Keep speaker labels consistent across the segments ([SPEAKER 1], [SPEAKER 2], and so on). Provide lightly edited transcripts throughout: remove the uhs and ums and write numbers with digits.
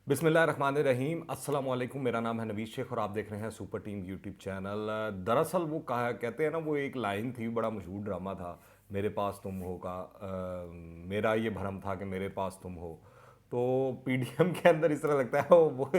[SPEAKER 1] बिस्मिल्लाहिर्रहमानिर्रहीम अस्सलाम वालेकुम। मेरा नाम है नवीद शेख और आप देख रहे हैं सुपर टीम यूट्यूब चैनल। दरअसल वो कहा कहते हैं ना, वो एक लाइन थी, बड़ा मशहूर ड्रामा था, मेरे पास तुम हो का। मेरा ये भरम था कि मेरे पास तुम हो। तो पीडीएम के अंदर इस तरह लगता है वो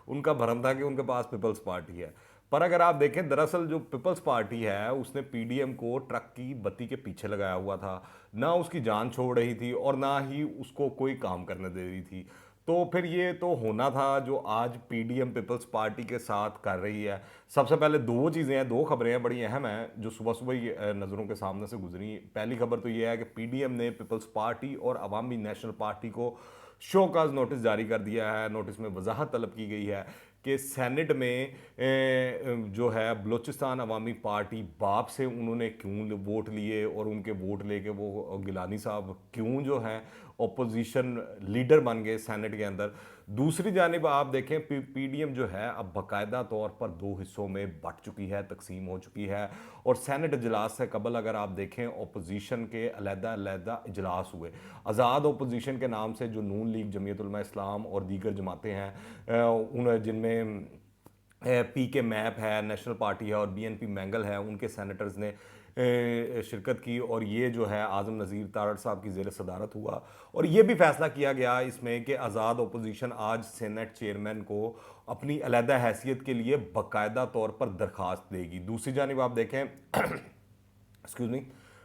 [SPEAKER 1] उनका भरम था कि उनके पास पीपल्स पार्टी है। पर अगर आप देखें, दरअसल जो पीपल्स पार्टी है उसने पीडीएम को ट्रक की बत्ती के पीछे लगाया हुआ था। ना उसकी जान छोड़ रही थी और ना ही उसको कोई काम करने दे रही थी। तो फिर ये तो होना था जो आज पीडीएम पीपल्स पार्टी के साथ कर रही है। सबसे पहले दो चीज़ें हैं, दो खबरें हैं बड़ी अहम हैं जो सुबह सुबह ही नज़रों के सामने से गुजरी। पहली खबर तो ये है कि पीडीएम ने पीपल्स पार्टी और अवामी नेशनल पार्टी को शोकाज नोटिस जारी कर दिया है। नोटिस में वजाहत तलब की गई है कि सेनेट में जो है बलूचिस्तान अवामी पार्टी बाप से उन्होंने क्यों वोट लिए और उनके वोट लेके वो गिलानी साहब क्यों जो हैं ओपोजिशन लीडर बन गए सेनेट के अंदर। दूसरी जानिब आप देखें, पीडीएम जो है अब बाकायदा तौर पर दो हिस्सों में बट चुकी है, तकसीम हो चुकी है। और सेनेट इजलास से कबल अगर आप देखें, ओपोजिशन के अलहदा इजलास हुए। आज़ाद ओपोजिशन के नाम से जो नून लीग, जमीयत उलमा इस्लाम और दीगर जमातें हैं, उन जिनमें पी के मैप है, नेशनल पार्टी है और बीएनपी मैंगल है, उनके सेनेटर्स ने शिरकत की। और ये जो है आज़म नज़ीर तारड़ साहब की ज़ेर सदारत हुआ। और ये भी फैसला किया गया इसमें कि आज़ाद ओपोजिशन आज सेनेट चेयरमैन को अपनी अलहदा हैसियत के लिए बाकायदा तौर पर दरख्वास्त देगी। दूसरी जानिब आप देखें एक्सक्यूज मी,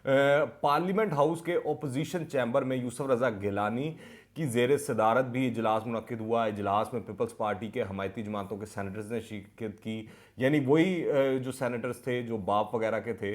[SPEAKER 1] पार्लियामेंट हाउस के ओपोजिशन चैम्बर में यूसुफ रजा गिलानी की जेर सदारत भी इजलास मुनक्किद हुआ। इजलास में पीपल्स पार्टी के हमायती जमातों के सेनेटर्स ने शिरकत की। यानी वही जो सेनेटर्स थे जो बाप वगैरह के थे,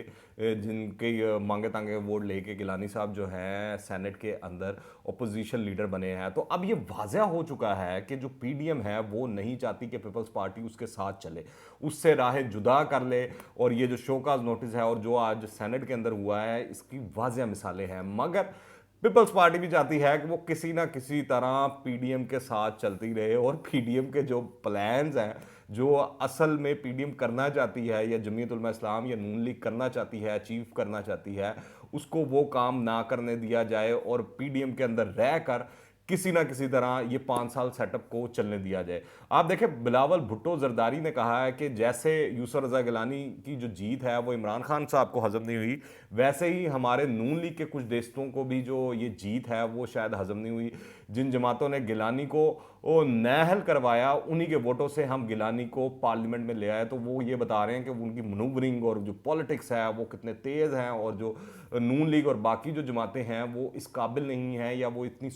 [SPEAKER 1] जिनके मांगे तांगे वोट लेके गिलानी साहब जो हैं सेनेट के अंदर ओपोजिशन लीडर बने हैं। तो अब ये वाजह हो चुका है कि जो पीडीएम है वो नहीं चाहती कि पीपल्स पार्टी उसके साथ चले, उससे राहें जुदा कर ले। और ये जो शोकाज नोटिस है और जो आज सेनेट के अंदर हुआ है, इसकी वाजह मिसालें हैं। मगर पीपल्स पार्टी भी चाहती है कि वो किसी ना किसी तरह पीडीएम के साथ चलती रहे और पीडीएम के जो प्लान्स हैं, जो असल में पीडीएम करना चाहती है या जमीयत उलमा इस्लाम या नून लीग करना चाहती है, अचीव करना चाहती है, उसको वो काम ना करने दिया जाए और पीडीएम के अंदर रहकर किसी ना किसी तरह ये 5 साल सेटअप को चलने दिया जाए। आप देखें, बिलावल भुट्टो जरदारी ने कहा है कि जैसे यूसुफ रजा गिलानी की जो जीत है वो इमरान खान साहब को हजम नहीं हुई, वैसे ही हमारे नून लीग के कुछ दोस्तों को भी जो ये जीत है वो शायद हजम नहीं हुई। जिन जमातों ने गिलानी को वो नाअहल करवाया, उन्हीं के वोटों से हम गिलानी को पार्लियामेंट में ले आए। तो वो ये बता रहे हैं कि उनकी मनूवरिंग और जो पॉलिटिक्स है वो कितने तेज़ हैं और जो नून लीग और बाकी जो जमातें हैं वो इस काबिल नहीं हैं या वो इतनी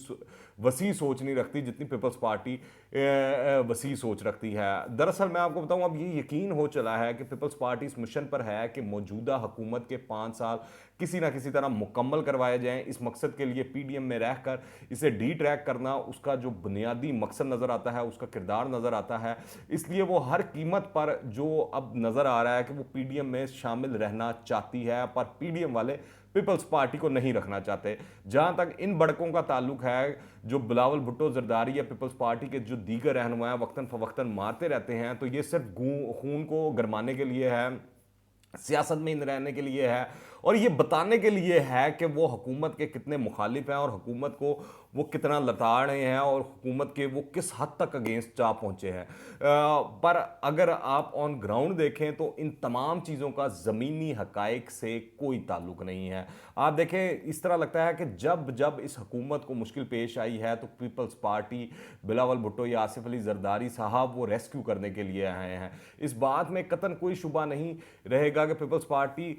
[SPEAKER 1] वसी सोच नहीं रखती जितनी पीपल्स पार्टी वसी सोच रखती है। दरअसल मैं आपको बताऊं, अब ये यकीन हो चला है कि पीपल्स पार्टी इस मिशन पर है कि मौजूदा हुकूमत के 5 साल किसी ना किसी तरह मुकम्मल करवाए जाएं। इस मकसद के लिए पीडीएम में रहकर इसे डी ट्रैक करना उसका जो बुनियादी मकसद नज़र आता है, उसका किरदार नज़र आता है। इसलिए वो हर कीमत पर जो अब नज़र आ रहा है कि वो पीडीएम में शामिल रहना चाहती है, पर पीडीएम वाले पीपल्स पार्टी को नहीं रखना चाहते। जहां तक इन बड़कों का ताल्लुक है, जो बिलावल भुट्टो जरदारी या पीपल्स पार्टी के जो दीगर रहनुमा वक्तन फवक्तन मारते रहते हैं, तो ये सिर्फ खून को गरमाने के लिए है, सियासत में इन रहने के लिए है और ये बताने के लिए है कि वो हुकूमत के कितने मुखालिफ हैं और हुकूमत को वो कितना लताड़ रहे हैं और हुकूमत के वो किस हद तक अगेंस्ट जा पहुंचे हैं। पर अगर आप ऑन ग्राउंड देखें तो इन तमाम चीज़ों का ज़मीनी हकाइक से कोई ताल्लुक नहीं है। आप देखें, इस तरह लगता है कि जब जब इस हुकूमत को मुश्किल पेश आई है तो पीपल्स पार्टी, बिलावल भुट्टो या आसिफ अली जरदारी साहब वो रेस्क्यू करने के लिए आए हैं। इस बात में कतन कोई शुबा नहीं रहेगा कि पीपल्स पार्टी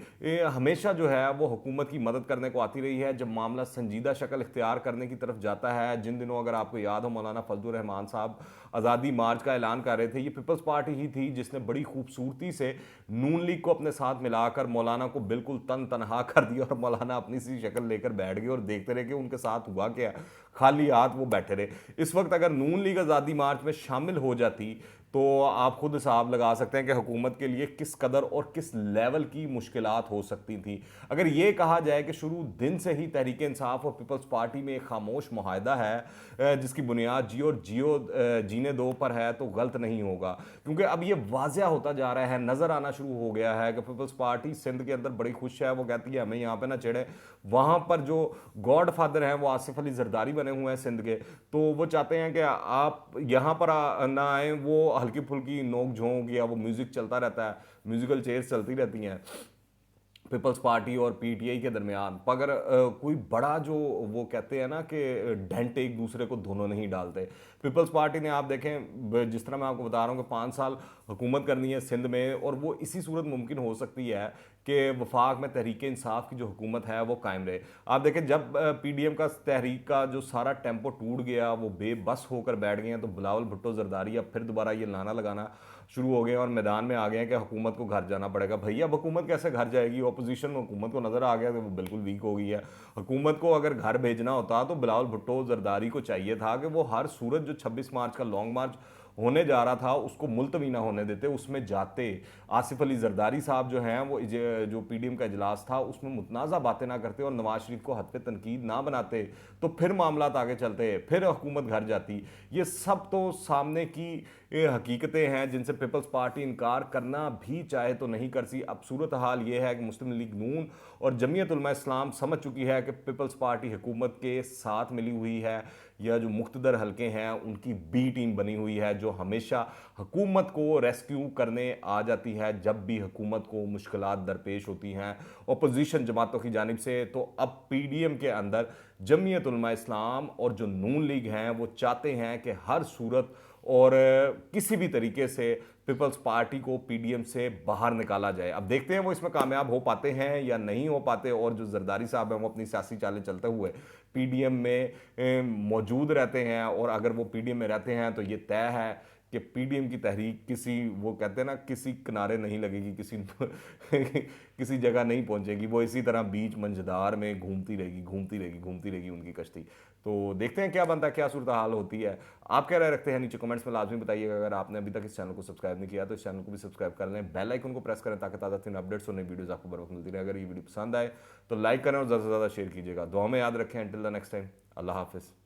[SPEAKER 1] हमेशा जो है वो हुकूमत की मदद करने को आती रही है जब मामला संजीदा शक्ल इख्तियार करने की तरफ जाता है। जिन दिनों अगर आपको याद हो, मौलाना फजलुर रहमान साहब आज़ादी मार्च का ऐलान कर रहे थे, ये पीपल्स पार्टी ही थी जिसने बड़ी खूबसूरती से नून लीग को अपने साथ मिलाकर मौलाना को बिल्कुल तन तनहा कर दिया और मौलाना अपनी सी शक्ल लेकर बैठ गए और देखते रहे कि उनके साथ हुआ क्या, खाली हाथ वो बैठे रहे। इस वक्त अगर नून लीग आज़ादी मार्च में शामिल हो जाती तो आप खुद हिसाब लगा सकते हैं कि हुकूमत के लिए किस कदर और किस लेवल की मुश्किलात हो सकती थी। अगर ये कहा जाए कि शुरू दिन से ही तहरीक इंसाफ और पीपल्स पार्टी में एक खामोश मुआहदा है जिसकी बुनियाद जियो जीने दो पर है, तो गलत नहीं होगा। क्योंकि अब ये वाजह होता जा रहा है, नज़र आना शुरू हो गया है कि पीपल्स पार्टी सिंध के अंदर बड़ी खुश है। वो कहती है हमें यहाँ पे ना छेड़े, वहाँ पर जो गॉड फादर हैं वो आसिफ अली जरदारी बने हुए हैं सिंध के, तो वो चाहते हैं कि आप यहाँ पर ना आए, वो हल्की फुल्की नोक झोंक या वो म्यूज़िक चलता रहता है, म्यूज़िकल चेयर्स चलती रहती हैं पीपल्स पार्टी और पीटीआई के दरमियान, मगर कोई बड़ा जो वो कहते हैं ना कि डेंट एक दूसरे को दोनों नहीं डालते। पीपल्स पार्टी ने आप देखें जिस तरह मैं आपको बता रहा हूँ कि 5 साल हुकूमत करनी है सिंध में, और वो इसी सूरत मुमकिन हो सकती है कि वफाक में तहरीक इंसाफ की जो हुकूमत है वो कायम रहे। आप देखें जब पीडीएम का तहरीक का जो सारा टेम्पो टूट गया, वो बेबस होकर बैठ गए हैं, तो बिलावल भुट्टो जरदारी अब फिर दोबारा ये लाना लगाना शुरू हो गए और मैदान में आ गए हैं कि हुकूमत को घर जाना पड़ेगा। भैया अब हुकूमत कैसे घर जाएगी? ऑपोजिशन में हुकूमत को नज़र आ गया कि वो बिल्कुल वीक हो गई है। हुकूमत को अगर घर भेजना होता तो बिलावल भुट्टो जरदारी को चाहिए था कि वो हर सूरत जो 26 मार्च का लॉन्ग मार्च होने जा रहा था उसको मुलतवी ना होने देते, उसमें जाते। आसिफ अली जरदारी साहब जो हैं वो जो पीडीएम का इजलास था उसमें मुतनाज़ा बातें ना करते और नवाज शरीफ को हद पे तनकीद ना बनाते, तो फिर मामला आगे चलते, फिर हुकूमत घर जाती। ये सब तो सामने की ये हकीकतें हैं जिनसे पीपल्स पार्टी इनकार करना भी चाहे तो नहीं कर सी। अब सूरत हाल ये है कि मुस्लिम लीग नून और जमीयत उलमा इस्लाम समझ चुकी है कि पीपल्स पार्टी हुकूमत के साथ मिली हुई है, या जो मुख्तदर हलके हैं उनकी बी टीम बनी हुई है जो हमेशा हुकूमत को रेस्क्यू करने आ जाती है जब भी हुकूमत को मुश्किलात दरपेश होती हैं अपोजिशन जमातों की जानिब से। तो अब पीडीएम के अंदर जमीयत उलमा इस्लाम और जो नून लीग हैं वो चाहते हैं कि हर सूरत और किसी भी तरीके से पीपल्स पार्टी को पीडीएम से बाहर निकाला जाए। अब देखते हैं वो इसमें कामयाब हो पाते हैं या नहीं हो पाते, और जो जरदारी साहब हैं वो अपनी सियासी चालें चलते हुए पीडीएम में मौजूद रहते हैं, और अगर वो पीडीएम में रहते हैं तो ये तय है कि पीडीएम की तहरीक किसी, वो कहते हैं ना, किसी किनारे नहीं लगेगी, किसी किसी जगह नहीं पहुंचेगी, वो इसी तरह बीच मंझदार में घूमती रहेगी, घूमती रहेगी, घूमती रहेगी उनकी कश्ती। तो देखते हैं क्या बनता है, क्या सूरत हाल होती है। आप क्या राय रखते हैं नीचे कमेंट्स में लाजमी बताइएगा। अगर आपने अभी तक इस चैनल को सब्सक्राइब नहीं किया तो इस चैनल को भी सब्सक्राइब कर लें, बेल आइकन को प्रेस करें ताकि ताज़ा तीन अपडेट्स और नई वीडियोस आपको बर वक्त मिलती रहे। अगर ये वीडियो पसंद आए तो लाइक करें और ज़्यादा से ज़्यादा शेयर कीजिएगा। दुआ में याद रखें। अंटिल द नेक्स्ट टाइम, अल्लाह हाफिज़।